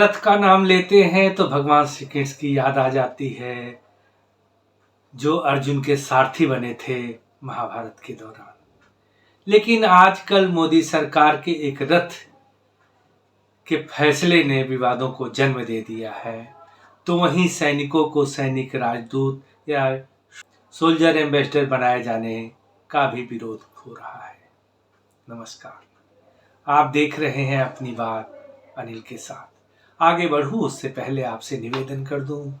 रथ का नाम लेते हैं तो भगवान श्री कृष्ण की याद आ जाती है, जो अर्जुन के सारथी बने थे महाभारत के दौरान। लेकिन आजकल मोदी सरकार के एक रथ के फैसले ने विवादों को जन्म दे दिया है, तो वहीं सैनिकों को सैनिक राजदूत या सोल्जर एम्बेसडर बनाए जाने का भी विरोध हो रहा है। नमस्कार, आप देख रहे हैं अपनी बात अनिल के साथ। आगे बढ़ूं उससे पहले आपसे निवेदन कर दूं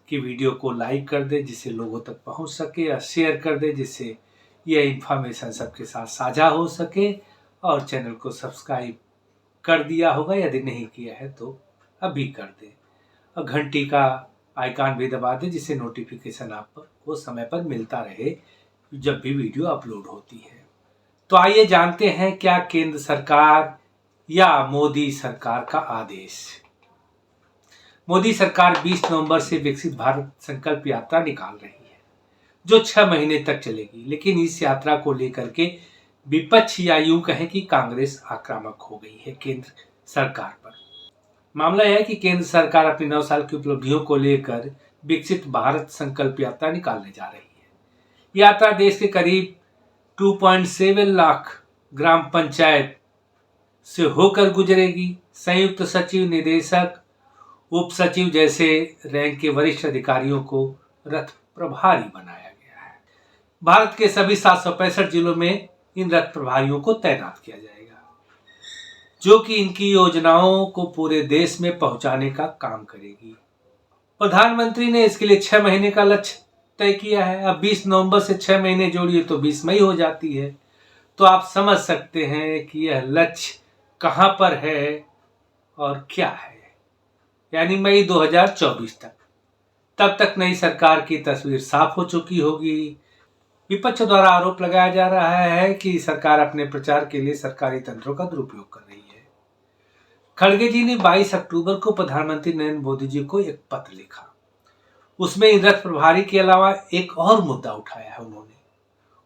कि वीडियो को लाइक कर दे जिससे लोगों तक पहुंच सके, और शेयर कर दे जिससे यह इंफॉर्मेशन सबके साथ साझा हो सके, और चैनल को सब्सक्राइब कर दिया होगा, यदि नहीं किया है तो अभी कर दे, और घंटी का आइकॉन भी दबा दे जिससे नोटिफिकेशन आपको समय पर मिलता रहे जब भी वीडियो अपलोड होती है। तो आइए जानते हैं क्या केंद्र सरकार या मोदी सरकार का आदेश। मोदी सरकार 20 नवंबर से विकसित भारत संकल्प यात्रा निकाल रही है, जो 6 महीने तक चलेगी। लेकिन इस यात्रा को लेकर के विपक्ष या यूं कहें कि कांग्रेस आक्रामक हो गई है केंद्र सरकार पर। मामला यह है कि केंद्र सरकार अपनी 9 साल की उपलब्धियों को लेकर विकसित भारत संकल्प यात्रा निकालने जा रही है। यात्रा देश के करीब 2.7 लाख ग्राम पंचायत से होकर गुजरेगी। संयुक्त सचिव, निदेशक, उप सचिव जैसे रैंक के वरिष्ठ अधिकारियों को रथ प्रभारी बनाया गया है। भारत के सभी 765 जिलों में इन रथ प्रभारियों को तैनात किया जाएगा, जो कि इनकी योजनाओं को पूरे देश में पहुंचाने का काम करेगी। प्रधानमंत्री ने इसके लिए 6 महीने का लक्ष्य तय किया है। अब 20 नवंबर से 6 महीने जोड़िए तो 20 मई हो जाती है। तो आप समझ सकते हैं कि यह लक्ष्य कहां पर है और क्या है, यानी मई 2024 तक। तब तक नई सरकार की तस्वीर साफ हो चुकी होगी। विपक्ष द्वारा आरोप लगाया जा रहा है कि सरकार अपने प्रचार के लिए सरकारी तंत्रों का दुरुपयोग कर रही है। खड़गे जी ने 22 अक्टूबर को प्रधानमंत्री नरेंद्र मोदी जी को एक पत्र लिखा। उसमें इन रथ प्रभारी के अलावा एक और मुद्दा उठाया है उन्होंने,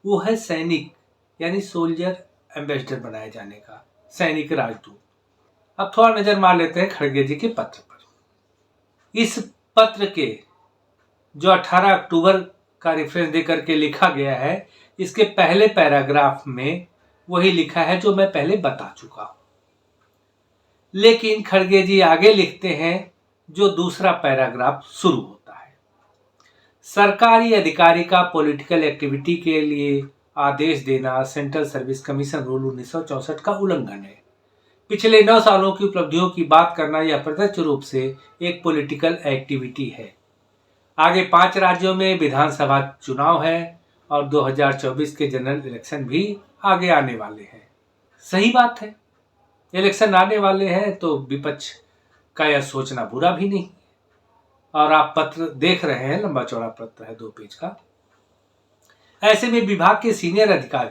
वो है सैनिक यानी सोल्जर एम्बेसडर बनाए जाने का, सैनिक राजदूत। अब थोड़ा नजर मार लेते हैं खड़गे जी के पत्र पर। इस पत्र के जो 18 अक्टूबर का रेफरेंस देकर के लिखा गया है, इसके पहले पैराग्राफ में वही लिखा है जो मैं पहले बता चुका हूं। लेकिन खड़गे जी आगे लिखते हैं जो दूसरा पैराग्राफ शुरू होता है। सरकारी अधिकारी का पॉलिटिकल एक्टिविटी के लिए आदेश देना सेंट्रल सर्विस कमीशन रूल 1964 का उल्लंघन है। पिछले 9 सालों की उपलब्धियों की बात करना यह प्रत्यक्ष रूप से एक पॉलिटिकल एक्टिविटी है। आगे 5 राज्यों में विधानसभा चुनाव है और 2024 के जनरल इलेक्शन भी आगे आने वाले हैं। सही बात है, इलेक्शन आने वाले हैं तो विपक्ष का यह सोचना बुरा भी नहीं। और आप पत्र देख रहे हैं, लंबा चौड़ा पत्र है, 2 पेज का। ऐसे में विभाग के सीनियर अधिकारी,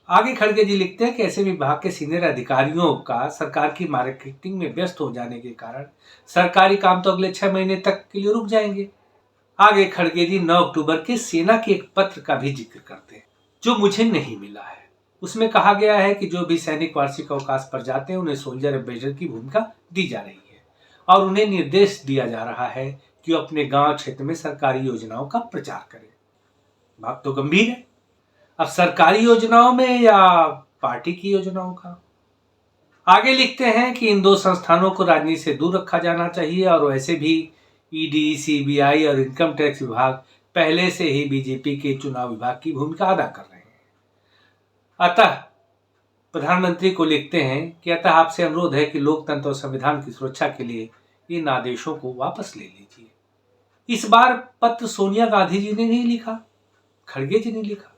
आगे खड़गे जी लिखते हैं कि ऐसे विभाग के सीनियर अधिकारियों का सरकार की मार्केटिंग में व्यस्त हो जाने के कारण सरकारी काम तो अगले 6 महीने तक के लिए रुक जाएंगे। आगे खड़गे जी 9 अक्टूबर के सेना के एक पत्र का भी जिक्र करते हैं जो मुझे नहीं मिला है। उसमें कहा गया है कि जो भी सैनिक वार्षिक अवकाश पर जाते हैं उन्हें सोल्जर एम्बेसडर की भूमिका दी जा रही है, और उन्हें निर्देश दिया जा रहा है कि वो अपने गांव क्षेत्र में सरकारी योजनाओं का प्रचार करें। बात तो गंभीर है। अब सरकारी योजनाओं में या पार्टी की योजनाओं का। आगे लिखते हैं कि इन 2 संस्थानों को राजनीति से दूर रखा जाना चाहिए, और वैसे भी ईडी, सीबीआई और इनकम टैक्स विभाग पहले से ही बीजेपी के चुनाव विभाग की भूमिका अदा कर रहे हैं। अतः प्रधानमंत्री को लिखते हैं कि अतः आपसे अनुरोध है कि लोकतंत्र और संविधान की सुरक्षा के लिए इन आदेशों को वापस ले लीजिए। इस बार पत्र सोनिया गांधी जी ने नहीं लिखा, खड़गे जी ने लिखा,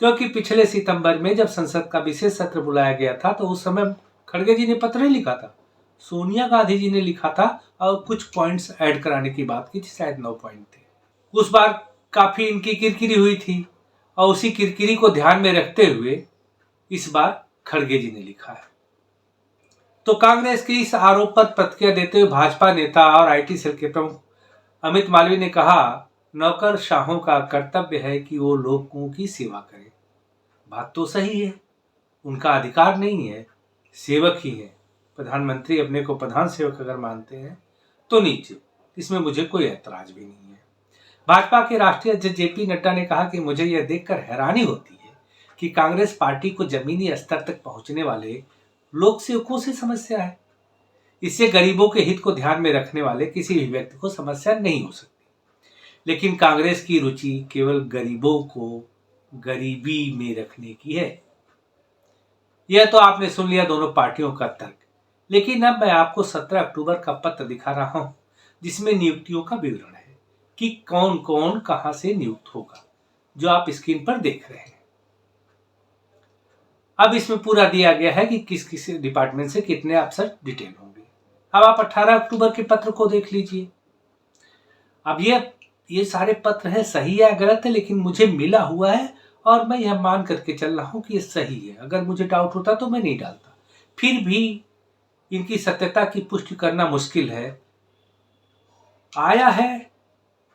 क्योंकि पिछले सितंबर में जब संसद का विशेष सत्र बुलाया गया था तो उस समय खड़गे जी ने पत्र नहीं लिखा था, सोनिया गांधी जी ने लिखा था और कुछ पॉइंट्स ऐड कराने की बात की थी, शायद 9 पॉइंट थे। उस बार काफी इनकी किरकिरी हुई थी, और उसी किरकिरी को ध्यान में रखते हुए इस बार खड़गे जी ने लिखा है। तो कांग्रेस के इस आरोप पर प्रतिक्रिया देते हुए भाजपा नेता और आईटी सेल के प्रमुख अमित मालवीय ने कहा, नौकरशाहों का कर्तव्य है कि वो लोगों की सेवा करें। बात तो सही है, उनका अधिकार नहीं है, सेवक ही है, प्रधानमंत्री अपने को प्रधान सेवक अगर मानते हैं तो नीचे, इसमें मुझे कोई ऐतराज भी नहीं है। भाजपा के राष्ट्रीय अध्यक्ष जेपी नड्डा ने कहा कि मुझे यह देखकर हैरानी होती है कि कांग्रेस पार्टी को जमीनी स्तर तक पहुंचने वाले लोक सेवकों से समस्या है। इससे गरीबों के हित को ध्यान में रखने वाले किसी भी व्यक्ति को समस्या नहीं हो सकती, लेकिन कांग्रेस की रुचि केवल गरीबों को गरीबी में रखने की है। यह तो आपने सुन लिया दोनों पार्टियों का तर्क, लेकिन अब मैं आपको 17 अक्टूबर का पत्र दिखा रहा हूं जिसमें नियुक्तियों का विवरण है कि कौन कौन कहां से नियुक्त होगा, जो आप स्क्रीन पर देख रहे हैं। अब इसमें पूरा दिया गया है कि किस किस डिपार्टमेंट से कितने अफसर डिटेन होंगे। अब आप 18 अक्टूबर के पत्र को देख लीजिए। अब ये सारे पत्र हैं, सही या गलत है, लेकिन मुझे मिला हुआ है और मैं यह मान करके चल रहा हूं कि ये सही है। अगर मुझे डाउट होता तो मैं नहीं डालता। फिर भी इनकी सत्यता की पुष्टि करना मुश्किल है। आया है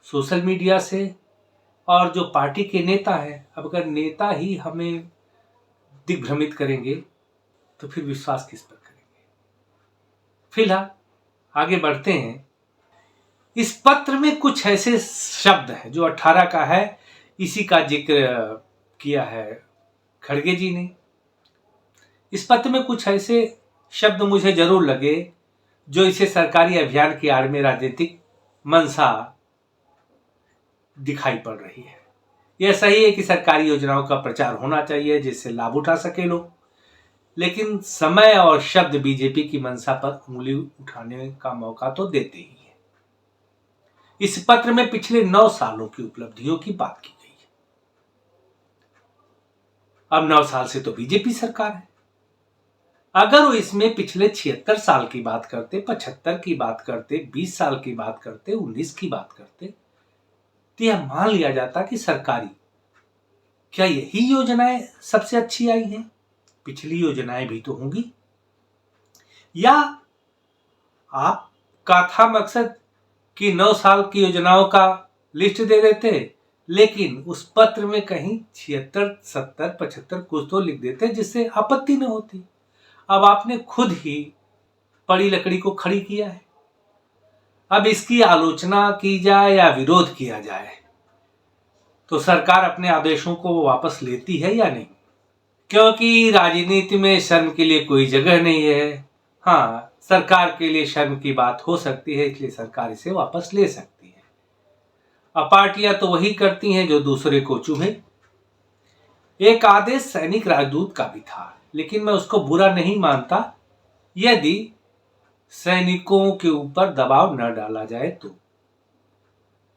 सोशल मीडिया से, और जो पार्टी के नेता हैं, अब अगर नेता ही हमें दिग्भ्रमित करेंगे तो फिर विश्वास किस पर करेंगे। फिलहाल आगे बढ़ते हैं। इस पत्र में कुछ ऐसे शब्द हैं जो 18 का है, इसी का जिक्र किया है खड़गे जी ने। इस पत्र में कुछ ऐसे शब्द मुझे जरूर लगे जो इसे सरकारी अभियान की आड़ में राजनीतिक मंशा दिखाई पड़ रही है। यह सही है कि सरकारी योजनाओं का प्रचार होना चाहिए जिससे लाभ उठा सके लोग, लेकिन समय और शब्द बीजेपी की मंशा पर उंगली उठाने का मौका तो देते ही है। इस पत्र में पिछले 9 सालों की उपलब्धियों की बात की गई है। अब 9 साल से तो बीजेपी सरकार है। अगर वो इसमें पिछले 76 साल की बात करते, 75 की बात करते, 20 साल की बात करते, 19 की बात करते, तो यह मान लिया जाता कि सरकारी क्या यही योजनाएं सबसे अच्छी आई हैं? पिछली योजनाएं भी तो होंगी। या आपका था मकसद कि 9 साल की योजनाओं का लिस्ट दे देते, लेकिन उस पत्र में कहीं 76, 70, 75 कुछ तो लिख देते जिससे आपत्ति न होती। अब आपने खुद ही पड़ी लकड़ी को खड़ी किया है। अब इसकी आलोचना की जाए या विरोध किया जाए तो सरकार अपने आदेशों को वापस लेती है या नहीं? क्योंकि राजनीति में शर्म के लिए कोई जगह नहीं है। हाँ, सरकार के लिए शर्म की बात हो सकती है, इसलिए सरकार इसे वापस ले सकती है। अब पार्टियां तो वही करती हैं जो दूसरे को चुभे। एक आदेश सैनिक राजदूत का भी था, लेकिन मैं उसको बुरा नहीं मानता यदि सैनिकों के ऊपर दबाव न डाला जाए तो।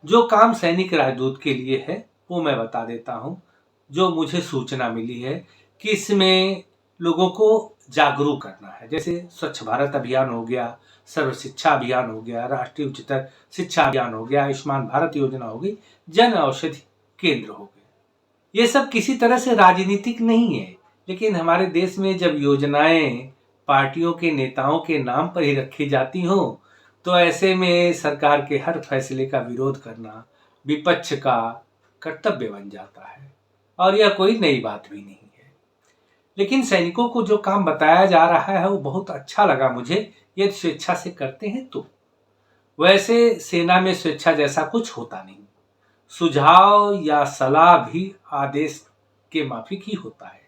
जो काम सैनिक राजदूत के लिए है वो मैं बता देता हूं। जो मुझे सूचना मिली है कि इसमें लोगों को जागरूक करना है, जैसे स्वच्छ भारत अभियान हो गया, सर्व शिक्षा अभियान हो गया, राष्ट्रीय उच्चतर शिक्षा अभियान हो गया, आयुष्मान भारत योजना हो गई, जन औषधि केंद्र हो गए। ये सब किसी तरह से राजनीतिक नहीं है, लेकिन हमारे देश में जब योजनाएं पार्टियों के नेताओं के नाम पर ही रखी जाती हो तो ऐसे में सरकार के हर फैसले का विरोध करना विपक्ष का कर्तव्य बन जाता है, और यह कोई नई बात भी नहीं है। लेकिन सैनिकों को जो काम बताया जा रहा है वो बहुत अच्छा लगा मुझे, यदि स्वेच्छा से करते हैं तो। वैसे सेना में स्वेच्छा जैसा कुछ होता नहीं। सुझाव या सलाह भी आदेश के माफिक ही होता है।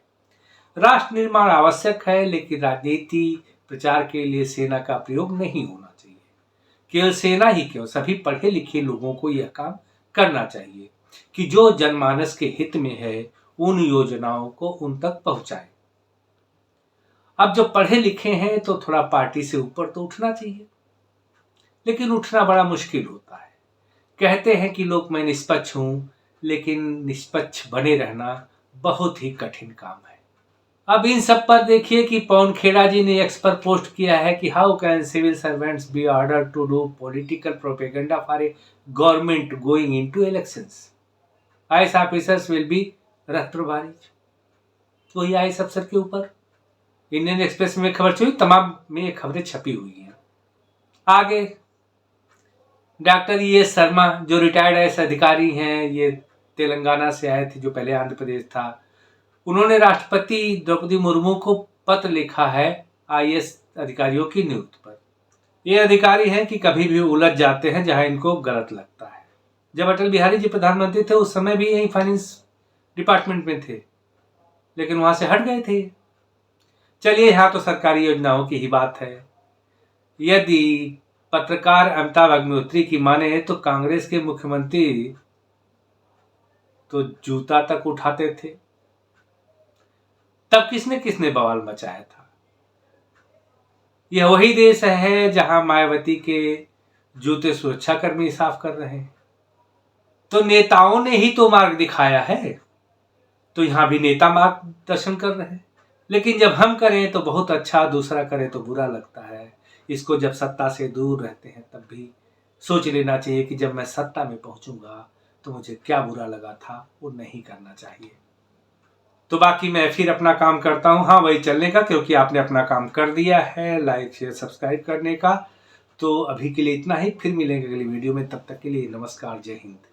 राष्ट्र निर्माण आवश्यक है, लेकिन राजनीति प्रचार के लिए सेना का प्रयोग नहीं होना चाहिए। केवल सेना ही क्यों, सभी पढ़े लिखे लोगों को यह काम करना चाहिए कि जो जनमानस के हित में है उन योजनाओं को उन तक पहुंचाए। अब जो पढ़े लिखे हैं तो थोड़ा पार्टी से ऊपर तो उठना चाहिए, लेकिन उठना बड़ा मुश्किल होता है। कहते हैं कि लोग मैं निष्पक्ष हूं, लेकिन निष्पक्ष बने रहना बहुत ही कठिन काम है। अब इन सब पर देखिए कि पवन खेड़ा जी ने एक्स पर पोस्ट किया है कि how can civil servants be order to do political propaganda for a government going into elections. IAS officers will be रथ प्रभारी। तो ये आईएएस अफसर के ऊपर इंडियन एक्सप्रेस में खबर छपी, तमाम में ये खबरें छपी हुई हैं। आगे डॉक्टर ES शर्मा जो रिटायर्ड आईएएस अधिकारी हैं, ये तेलंगाना से आए थे जो पहले आंध्र प्रदेश था, उन्होंने राष्ट्रपति द्रौपदी मुर्मू को पत्र लिखा है IAS अधिकारियों की नियुक्ति पर। ये अधिकारी हैं कि कभी भी उलझ जाते हैं जहां इनको गलत लगता है। जब अटल बिहारी जी प्रधानमंत्री थे उस समय भी यही फाइनेंस डिपार्टमेंट में थे, लेकिन वहां से हट गए थे। चलिए, यहाँ तो सरकारी योजनाओं की ही बात है। यदि पत्रकार अमिताभ अग्निहोत्री की माने तो कांग्रेस के मुख्यमंत्री तो जूता तक उठाते थे। तब किसने किसने बवाल मचाया था? यह वही देश है जहां मायावती के जूते सुरक्षाकर्मी साफ कर रहे हैं। तो नेताओं ने ही तो मार्ग दिखाया है, तो यहां भी नेता मार्गदर्शन कर रहे हैं। लेकिन जब हम करें तो बहुत अच्छा, दूसरा करे तो बुरा लगता है। इसको जब सत्ता से दूर रहते हैं तब भी सोच लेना चाहिए कि जब मैं सत्ता में पहुंचूंगा तो मुझे क्या बुरा लगा था, वो नहीं करना चाहिए। तो बाकी मैं फिर अपना काम करता हूँ, हाँ वही चलने का, क्योंकि आपने अपना काम कर दिया है लाइक शेयर सब्सक्राइब करने का। तो अभी के लिए इतना ही, फिर मिलेंगे अगली वीडियो में। तब तक के लिए नमस्कार, जय हिंद।